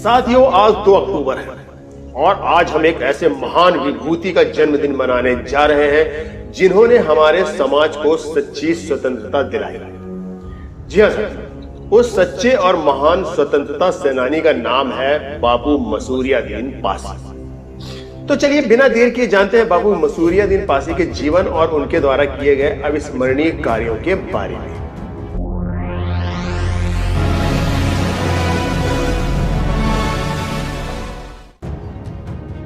साथियों, आज 2 अक्टूबर है और आज हम एक ऐसे महान विभूति का जन्मदिन मनाने जा रहे हैं जिन्होंने हमारे समाज को सच्ची स्वतंत्रता दिलाई। जी हाँ साथियों, उस सच्चे और महान स्वतंत्रता सेनानी का नाम है बाबू मसूरियादीन पासी। तो चलिए बिना देर किए जानते हैं बाबू मसूरियादीन पासी के जीवन और उनके द्वारा किए गए अविस्मरणीय कार्यों के बारे में।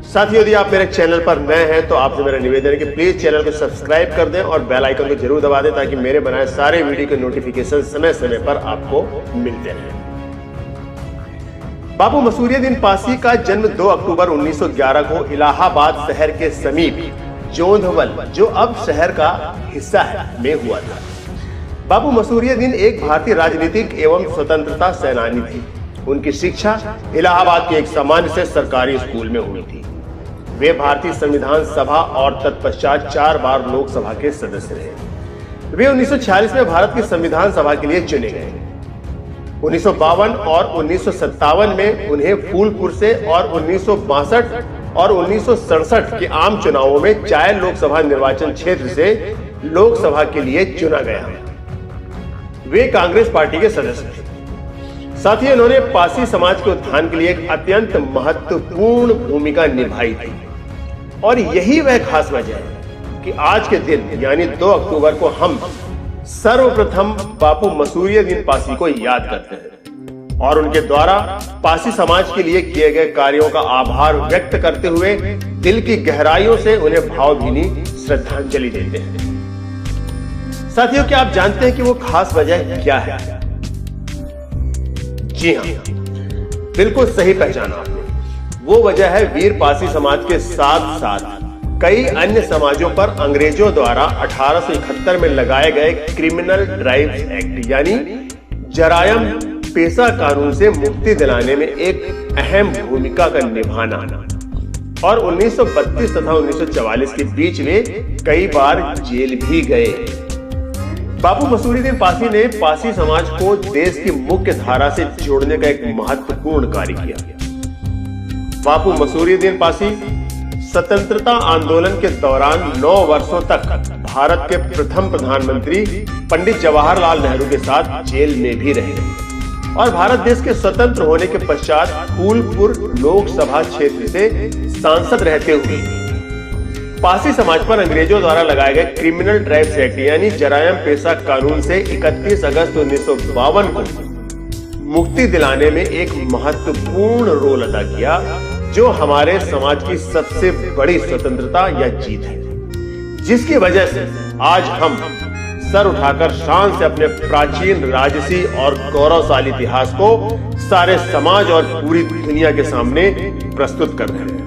साथियों, यदि आप मेरे चैनल पर नए हैं तो आपसे मेरा निवेदन है कि प्लीज चैनल को सब्सक्राइब कर दें और बेल आइकन को जरूर दबा दें ताकि मेरे बनाए सारे वीडियो के नोटिफिकेशन समय समय पर आपको मिलते रहें। बाबू मसूरियादीन पासी का जन्म 2 अक्टूबर 1911 को इलाहाबाद शहर के समीप जोंधवल, जो अब शहर का हिस्सा है, में हुआ था। बाबू मसूरियादीन एक भारतीय राजनीतिक एवं स्वतंत्रता सेनानी थे। उनकी शिक्षा इलाहाबाद के एक सामान्य से सरकारी स्कूल में हुई थी। वे भारतीय संविधान सभा और तत्पश्चात 4 बार लोकसभा के सदस्य रहे। वे 1946 में भारत की संविधान सभा के लिए चुने गए। 1952 और 1957 में उन्हें फूलपुर से और 1962 और 1967 के आम चुनावों में चाय लोकसभा निर्वाचन क्षेत्र से लोकसभा के लिए चुना गया। वे कांग्रेस पार्टी के सदस्य थे। साथ ही इन्होंने पासी समाज के उत्थान के लिए एक अत्यंत महत्वपूर्ण भूमिका निभाई थी और यही वह खास वजह है कि आज के दिन यानी 2 अक्टूबर को हम सर्वप्रथम बापू मसूरियादीन पासी को याद करते हैं और उनके द्वारा पासी समाज के लिए किए गए कार्यों का आभार व्यक्त करते हुए दिल की गहराइयों से उन्हें भावभीनी श्रद्धांजलि देते हैं। साथियों, क्या आप जानते हैं कि वो खास वजह क्या है? जी हाँ, बिल्कुल सही पहचाना आपने। वो वजह है वीर पासी समाज के साथ साथ कई अन्य समाजों पर अंग्रेजों द्वारा 1871 में लगाए गए क्रिमिनल ट्राइब्स एक्ट यानी जरायम पेशा कानून से मुक्ति दिलाने में एक अहम भूमिका का निभाना और 1932 तथा 1944 के बीच में कई बार जेल भी गए। बाबू मसूरियादीन पासी ने पासी समाज को देश की मुख्य धारा से जोड़ने का एक महत्वपूर्ण कार्य किया। बापू मसूरियादीन पासी स्वतंत्रता आंदोलन के दौरान 9 वर्षों तक भारत के प्रथम प्रधानमंत्री पंडित जवाहरलाल नेहरू के साथ जेल में भी रहे और भारत देश के स्वतंत्र होने के पश्चात फूलपुर लोकसभा क्षेत्र से सांसद रहते हुए पासी समाज पर अंग्रेजों द्वारा लगाए गए क्रिमिनल ट्राइब्स एक्ट यानी जरायम पेशा कानून से 31 अगस्त 1952 को मुक्ति दिलाने में एक महत्वपूर्ण रोल अदा किया, जो हमारे समाज की सबसे बड़ी स्वतंत्रता या जीत है, जिसकी वजह से आज हम सर उठाकर शान से अपने प्राचीन राजसी और गौरवशाली इतिहास को सारे समाज और पूरी दुनिया के सामने प्रस्तुत कर रहे हैं।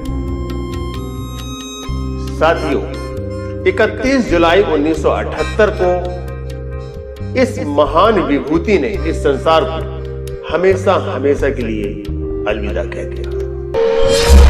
साथियों, 31 जुलाई 1978 को इस महान विभूति ने इस संसार को हमेशा हमेशा के लिए अलविदा कह दिया।